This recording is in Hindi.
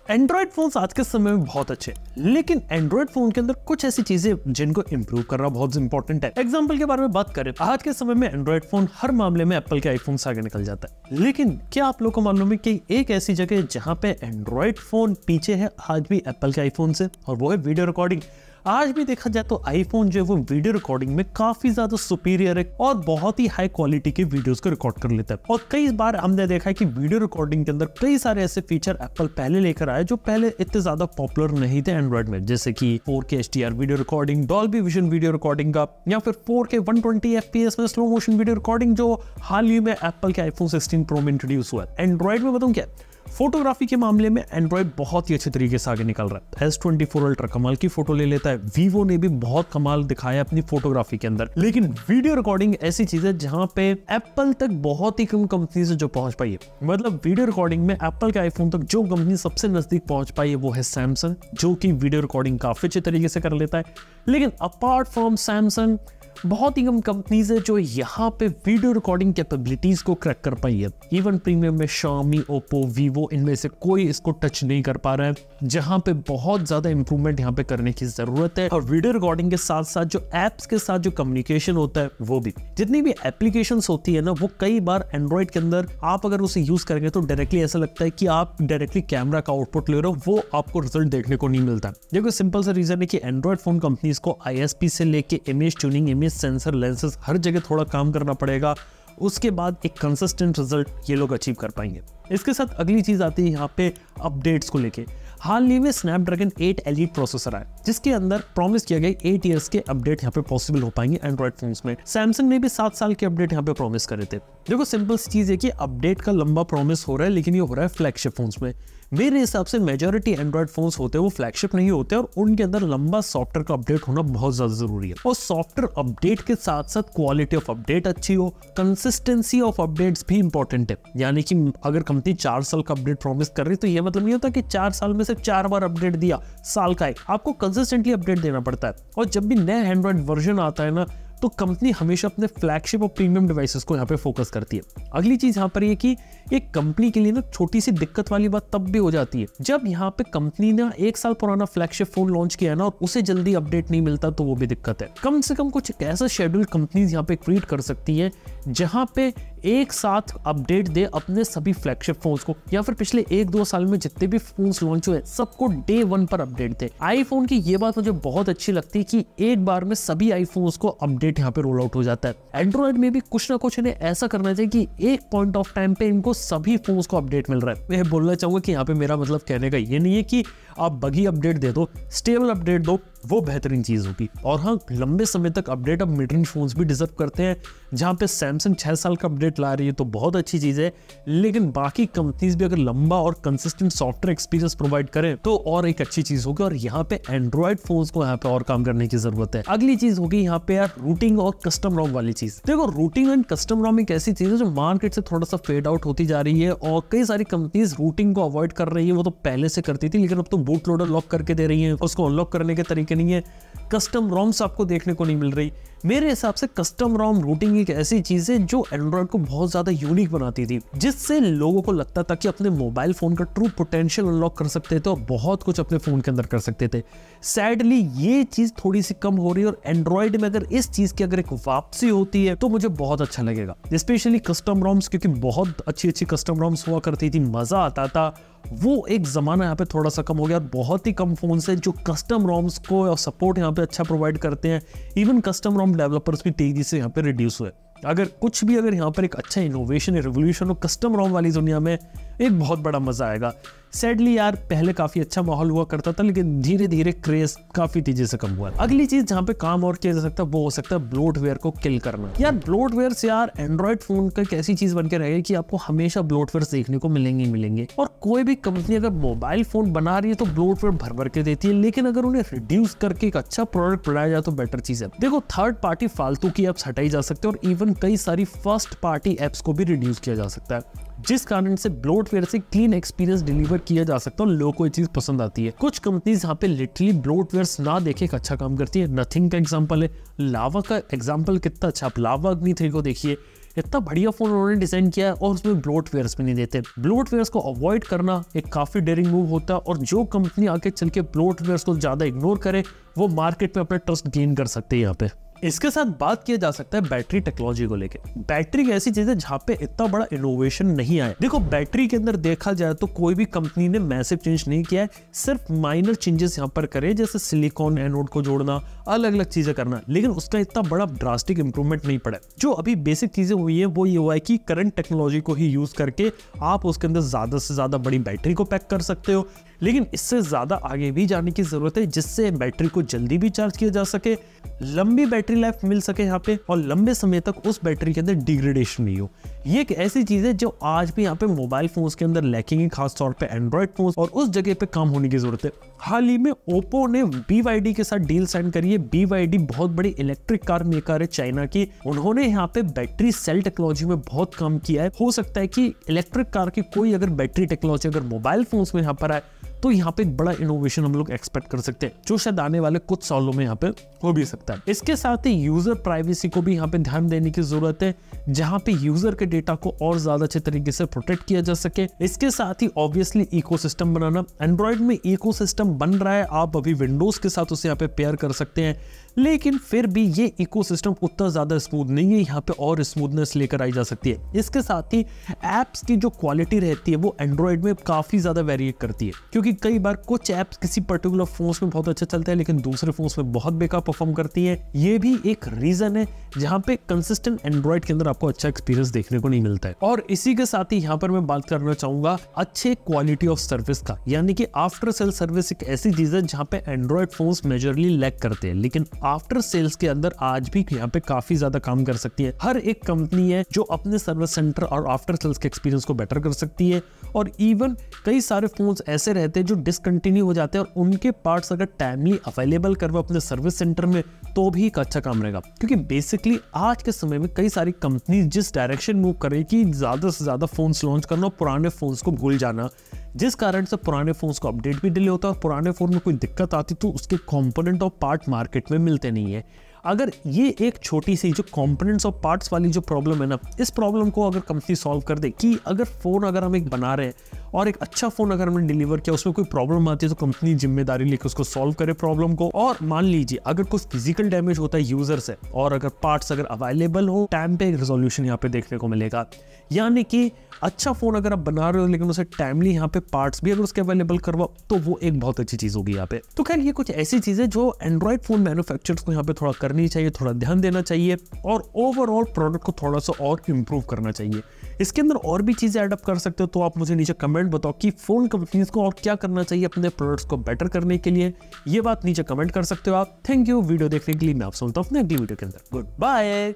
एंड्रॉइड फोन्स आज के समय में बहुत अच्छे हैं, लेकिन एंड्रॉइड फोन के अंदर कुछ ऐसी चीजें जिनको इंप्रूव करना बहुत इंपॉर्टेंट है। एग्जांपल के बारे में बात करें, आज के समय में एंड्रॉइड फोन हर मामले में एप्पल के आईफोन से आगे निकल जाता है। लेकिन क्या आप लोग को मालूम है कि एक ऐसी जगह जहां पे एंड्रॉइड फोन पीछे है आज भी एप्पल के आईफोन से, और वो है वीडियो रिकॉर्डिंग। आज भी देखा जाए तो आईफोन जो है वो वीडियो रिकॉर्डिंग में काफी ज्यादा सुपीरियर है और बहुत ही हाई क्वालिटी के वीडियोस को रिकॉर्ड कर लेता है। और कई बार हमने देखा है कि वीडियो रिकॉर्डिंग के अंदर कई सारे ऐसे फीचर एप्पल पहले लेकर आए जो पहले इतने ज्यादा पॉपुलर नहीं थे एंड्रॉइड में, जैसे कि 4K HDR video recording, Dolby vision video recording का, या फिर 4K 120 FPS में स्लो मोशन वीडियो रिकॉर्डिंग जो हाल ही में एप्पल के आईफोन 16 प्रो में इंट्रोड्यूस हुआ है। एंड्रॉइड में बताऊं क्या, फोटोग्राफी के मामले में एंड्रॉइड बहुत ही अच्छे तरीके से आगे निकल रहा है। S24 अल्ट्रा कमाल की फोटो ले लेता है, वीवो ने भी बहुत कमाल दिखाया अपनी फोटोग्राफी के अंदर। लेकिन वीडियो रिकॉर्डिंग ऐसी चीज है जहां पे एप्पल तक बहुत ही कम कंपनी से जो पहुंच पाई है। मतलब वीडियो रिकॉर्डिंग में एप्पल के आईफोन तक जो कंपनी सबसे नजदीक पहुंच पाई है वो है सैमसंग, जो कि वीडियो रिकॉर्डिंग काफी अच्छे तरीके से कर लेता है। लेकिन अपार्ट फ्रॉम सैमसंग बहुत ही कम कंपनीज है जो यहाँ पे वीडियो रिकॉर्डिंग कैपेबिलिटीज को क्रैक कर पाई है। इवन प्रीमियम में Xiaomi, Oppo, Vivo, इनमें से कोई इसको टच नहीं कर पा रहा है, जहां पे बहुत ज्यादा इंप्रूवमेंट यहाँ पे करने की जरूरत है। और वीडियो रिकॉर्डिंग के साथ साथ जो एप्स के साथ जो कम्युनिकेशन होता है वो भी, जितनी भी एप्लीकेशंस होती है ना, वो कई बार एंड्रॉइड के अंदर आप अगर उसे यूज करेंगे तो डायरेक्टली ऐसा लगता है कि आप डायरेक्टली कैमरा का आउटपुट ले रहे हो, वो आपको रिजल्ट देखने को नहीं मिलता। देखो सिंपल सा रीजन है कि एंड्रॉइड फोन कंपनीज को ISP से लेके image tuning, image sensor, lenses हर जगह थोड़ा काम करना पड़ेगा, उसके बाद एक कंसिस्टेंट रिजल्ट ये लोग अचीव कर पाएंगे। इसके साथ अगली चीज आती है यहाँ पे अपडेट्स को लेके। हाल ही में स्नैपड्रैगन 8 एलीट प्रोसेसर आया, जिसके अंदर प्रॉमिस किया गया 8 इयर्स के अपडेट यहाँ पे पॉसिबल हो पाएंगे एंड्रॉइड फोन्स में। सैमसंग ने भी 7 साल के अपडेट यहाँ पे प्रॉमिस करे थे। देखो सिंपल सी चीज है कि अपडेट का लंबा प्रॉमिस हो रहा है, लेकिन ये हो रहा है फ्लैगशिप फोन्स में। मेरे हिसाब से मेजॉरिटी एंड्रॉइड फोन्स होते हैं वो फ्लैगशिप नहीं होते, और उनके अंदर लंबा सॉफ्टवेयर का अपडेट होना बहुत ज्यादा जरूरी है। और सॉफ्टवेयर अपडेट के साथ साथ क्वालिटी ऑफ अपडेट अच्छी हो, कंसिस्टेंसी ऑफ अपडेट्स भी इंपॉर्टेंट है। यानी कि अगर कंपनी 4 साल का अपडेट प्रॉमिस कर रही है तो ये मतलब नहीं होता कि 4 साल में से 4 बार अपडेट दिया, साल का है। आपको कंसिस्टेंटली अपडेट देना पड़ता है। और जब भी नया एंड्रॉइड वर्जन आता है ना, तो कंपनी हमेशा अपने फ्लैगशिप और प्रीमियम डिवाइसेस को यहाँ पे फोकस करती है। अगली चीज यहाँ पर ये कि एक कंपनी के लिए ना छोटी सी दिक्कत वाली बात तब भी हो जाती है जब यहाँ पे कंपनी ने 1 साल पुराना फ्लैगशिप फोन लॉन्च किया है ना, और उसे जल्दी अपडेट नहीं मिलता, तो वो भी दिक्कत है। कम से कम कुछ ऐसा शेड्यूल कंपनीज यहाँ पे क्रिएट कर सकती है जहाँ पे एक साथ अपडेट दे अपने सभी फ्लैगशिप फोन्स को, या फिर पिछले 1-2 साल में जितने भी फोन्स लॉन्च हुए सबको डे 1 पर अपडेट दे। आईफोन की ये बात मुझे बहुत अच्छी लगती है कि एक बार में सभी आईफोन्स को अपडेट यहाँ पे रोल आउट हो जाता है। एंड्रॉइड में भी कुछ ना कुछ इन्हें ऐसा करना चाहिए कि एक पॉइंट ऑफ टाइम पे इनको सभी फोन्स को अपडेट मिल रहा है। मैं बोलना चाहूंगा कि यहाँ पे मेरा मतलब कहने का ये नहीं है कि आप बगी अपडेट दे दो, स्टेबल अपडेट दो, वो बेहतरीन चीज होगी। और हाँ, लंबे समय तक अपडेट अब मिड रेंज फोन्स भी डिजर्व करते हैं, जहां पे सैमसंग 6 साल का अपडेट ला रही है तो बहुत अच्छी चीज है। लेकिन बाकी कंपनीज भी अगर लंबा और कंसिस्टेंट सॉफ्टवेयर एक्सपीरियंस प्रोवाइड करें तो और एक अच्छी चीज होगी। और यहाँ पे एंड्रॉइड फोन्स को यहाँ पे और काम करने की जरूरत है। अगली चीज होगी यहाँ पे यार रूटिंग और कस्टम रोम वाली चीज। देखो रूटिंग एंड कस्टम रोम एक ऐसी चीज है जो मार्केट से थोड़ा सा फेड आउट होती जा रही है, और कई सारी कंपनीज रूटिंग को अवॉइड कर रही है। वो तो पहले से करती थी, लेकिन अब तो बूट लोडर लॉक करके दे रही है, उसको अनलॉक करने के तरीके नहीं है। कस्टम रोम्स आपको देखने को नहीं मिल रही। मेरे हिसाब से कस्टम रोम रूटिंग एक ऐसी चीज है जो एंड्रॉइड को बहुत ज्यादा यूनिक बनाती थी, जिससे लोगों को लगता था कि अपने मोबाइल फोन का ट्रू पोटेंशियल अनलॉक कर सकते थे और बहुत कुछ अपने फोन के अंदर कर सकते थे। सैडली ये चीज थोड़ी सी कम हो रही है, और एंड्रॉइड में अगर इस चीज की अगर एक वापसी होती है तो मुझे बहुत अच्छा लगेगा। स्पेशली कस्टम रोम्स, क्योंकि बहुत अच्छी अच्छी कस्टम रोम्स हुआ करती थी, मजा आता था। वो एक जमाना यहाँ पे थोड़ा सा कम हो गया, और बहुत ही कम फोन से जो कस्टम रोम्स को सपोर्ट यहाँ पे अच्छा प्रोवाइड करते हैं। इवन कस्टम रोम डेवलपर्स भी तेजी से यहाँ पे रिड्यूस हुए। अगर कुछ भी अगर यहाँ पर एक अच्छा इनोवेशन, रिवोल्यूशन हो कस्टम रोम वाली दुनिया में, एक बहुत बड़ा मजा आएगा। सैडली यार पहले काफी अच्छा माहौल हुआ करता था, लेकिन धीरे धीरे क्रेज काफी तेजी से कम हुआ। अगली चीज जहाँ पे काम और किया जा सकता है वो हो सकता है ब्लोटवेयर को किल करना। यार ब्लोटवेयर से यार एंड्रॉइड फोन का एक ऐसी चीज बन के रहेगी कि आपको हमेशा ब्लोटवेयर देखने को मिलेंगे। और कोई भी कंपनी अगर मोबाइल फोन बना रही है तो ब्लोटवेयर भर भर के देती है, लेकिन अगर उन्हें रिड्यूस करके एक अच्छा प्रोडक्ट बनाया जाए तो बेटर चीज है। देखो थर्ड पार्टी फालतू की एप्स हटाई जा सकती है, और इवन कई सारी फर्स्ट पार्टी एप्स को भी रिड्यूस किया जा सकता है, जिस कारण से ब्लोटवेयर से क्लीन एक्सपीरियंस डिलीवर किया जा सकता है और लोगों को ये चीज पसंद आती है। कुछ कंपनीज यहाँ पे लिटरली ब्लोटवेयर ना देखे एक अच्छा काम करती है। नथिंग का एग्जांपल है, लावा का एग्जांपल कितना अच्छा। आप लावा अग्नि 3 को देखिए, इतना बढ़िया फोन उन्होंने डिजाइन किया है और उसमें ब्लोटवेयर्स भी नहीं देते। ब्लोटवेयर्स को अवॉइड करना एक काफी डेयरिंग मूव होता है और जो कंपनी आगे चल के ब्लोटवेयर्स को ज्यादा इग्नोर करे वो मार्केट में अपना ट्रस्ट गेन कर सकते हैं यहाँ पे। इसके साथ बात किया जा सकता है बैटरी टेक्नोलॉजी को लेके। बैटरी एक ऐसी चीज है जहाँ पे इतना बड़ा इनोवेशन नहीं आया। देखो बैटरी के अंदर देखा जाए तो कोई भी कंपनी ने मैसिव चेंज नहीं किया है, सिर्फ माइनर चेंजेस यहाँ पर करे, जैसे सिलिकॉन एनोड को जोड़ना, अलग अलग चीजें करना, लेकिन उसका इतना बड़ा ड्रास्टिक इंप्रूवमेंट नहीं पड़ा। जो अभी बेसिक चीजें हुई है वो ये हुआ है कि करंट टेक्नोलॉजी को ही यूज करके आप उसके अंदर ज्यादा से ज्यादा बड़ी बैटरी को पैक कर सकते हो, लेकिन इससे ज्यादा आगे भी जाने की जरूरत है जिससे बैटरी को जल्दी भी चार्ज किया जा सके, लंबी बैटरी लाइफ मिल सके यहाँ पे, और लंबे समय तक उस बैटरी के अंदर डिग्रेडेशन नहीं हो। ये एक ऐसी चीज है जो आज भी यहाँ पे मोबाइल फोन्स के अंदर लैकिंग है, खास तौर पे एंड्रॉइड फोन्स, और उस जगह पे काम होने की जरूरत है। हाल ही में ओप्पो ने BYD के साथ डील साइन करी है। BYD बहुत बड़ी इलेक्ट्रिक कार मेकर है चाइना की। उन्होंने यहाँ पे बैटरी सेल टेक्नोलॉजी में बहुत काम किया है। हो सकता है कि इलेक्ट्रिक कार की कोई अगर बैटरी टेक्नोलॉजी अगर मोबाइल फोन्स में यहाँ पर आए तो यहाँ पे एक बड़ा इनोवेशन हम लोग एक्सपेक्ट कर सकते हैं, जो शायद आने वाले कुछ सालों में यहाँ पे हो भी सकता है। इसके साथ ही यूजर प्राइवेसी को भी यहाँ पे ध्यान देने की जरूरत है, जहाँ पे यूजर के डेटा को और ज्यादा अच्छे तरीके से प्रोटेक्ट किया जा सके। इसके साथ ही ऑब्वियसली इकोसिस्टम बनाना। एंड्रॉइड में इकोसिस्टम बन रहा है, आप अभी विंडोज के साथ उसे यहाँ पे पेयर कर सकते हैं, लेकिन फिर भी ये इकोसिस्टम उतना ज्यादा स्मूथ नहीं है, यहाँ पे और स्मूथनेस लेकर आई जा सकती है। इसके साथ ही एप्स की जो क्वालिटी रहती है वो एंड्रॉइड में काफी ज्यादा वेरिएट करती है, क्योंकि कई बार कुछ एप्स किसी पर्टिकुलर फोन्स में बहुत अच्छा चलता है लेकिन दूसरे फोन्स में बहुत बेकार परफॉर्म करती है। ये भी एक रीजन है जहाँ पे कंसिस्टेंट एंड्रॉइड के अंदर आपको अच्छा एक्सपीरियंस देखने को नहीं मिलता है। और इसी के साथ ही यहाँ पर मैं बात करना चाहूंगा अच्छे क्वालिटी ऑफ सर्विस का, यानी कि आफ्टर सेल सर्विस एक ऐसी चीज है जहाँ पे एंड्रॉइड फोन्स मेजरली लैक करते हैं, लेकिन आफ्टर सेल्स के अंदर आज भी यहाँ पे काफी ज्यादा काम कर सकती है। हर एक कंपनी है जो अपने सर्विस सेंटर और आफ्टर सेल्स के एक्सपीरियंस को बेटर कर सकती है, और इवन कई सारे फोन्स ऐसे रहते हैं जो डिसकंटिन्यू हो जाते हैं और उनके पार्ट्स अगर टाइमली अवेलेबल करवा अपने सर्विस सेंटर में तो भी एक अच्छा काम रहेगा। क्योंकि बेसिकली आज के समय में कई सारी कंपनी जिस डायरेक्शन मूव करे कि ज्यादा से ज्यादा फोन्स लॉन्च करना और पुराने फोन्स को भूल जाना, जिस कारण से पुराने फोन्स को अपडेट भी डिले होता है और पुराने फोन में कोई दिक्कत आती तो उसके कंपोनेंट और पार्ट मार्केट में मिलते नहीं है। अगर ये एक छोटी सी जो कंपोनेंट्स और पार्ट्स वाली जो प्रॉब्लम है ना, इस प्रॉब्लम को अगर कंपनी सॉल्व कर दे कि अगर फोन अगर हम एक बना रहे हैं और एक अच्छा फोन अगर हमने डिलीवर किया उसमें कोई प्रॉब्लम आती है तो कंपनी जिम्मेदारी लेकर उसको सॉल्व करे प्रॉब्लम को। और मान लीजिए अगर कुछ फिजिकल डैमेज होता है यूजर से और अगर पार्ट्स अगर अवेलेबल हो, टाइम पे रिजोल्यूशन यहाँ पे देखने को मिलेगा। यानी कि अच्छा फोन अगर आप बना रहे हो लेकिन उसे टाइमली यहाँ पे पार्ट्स भी अगर उसके अवेलेबल करवाओ तो वो एक बहुत अच्छी चीज होगी यहाँ पे। तो खैर ये कुछ ऐसी चीजें जो एंड्रॉइड फोन मैन्युफैक्चरर्स को यहाँ पे थोड़ा करनी चाहिए, थोड़ा ध्यान देना चाहिए और ओवरऑल प्रोडक्ट को थोड़ा सा और इंप्रूव करना चाहिए। इसके अंदर और भी चीजें एड अप कर सकते हो तो आप मुझे नीचे कमेंट बताओ कि फोन कंपनीज को और क्या करना चाहिए अपने प्रोडक्ट्स को बेटर करने के लिए। ये बात नीचे कमेंट कर सकते हो आप। थैंक यू वीडियो देखने के लिए। मैं आपसे मिलता हूं अपने अगली वीडियो के अंदर। Good bye.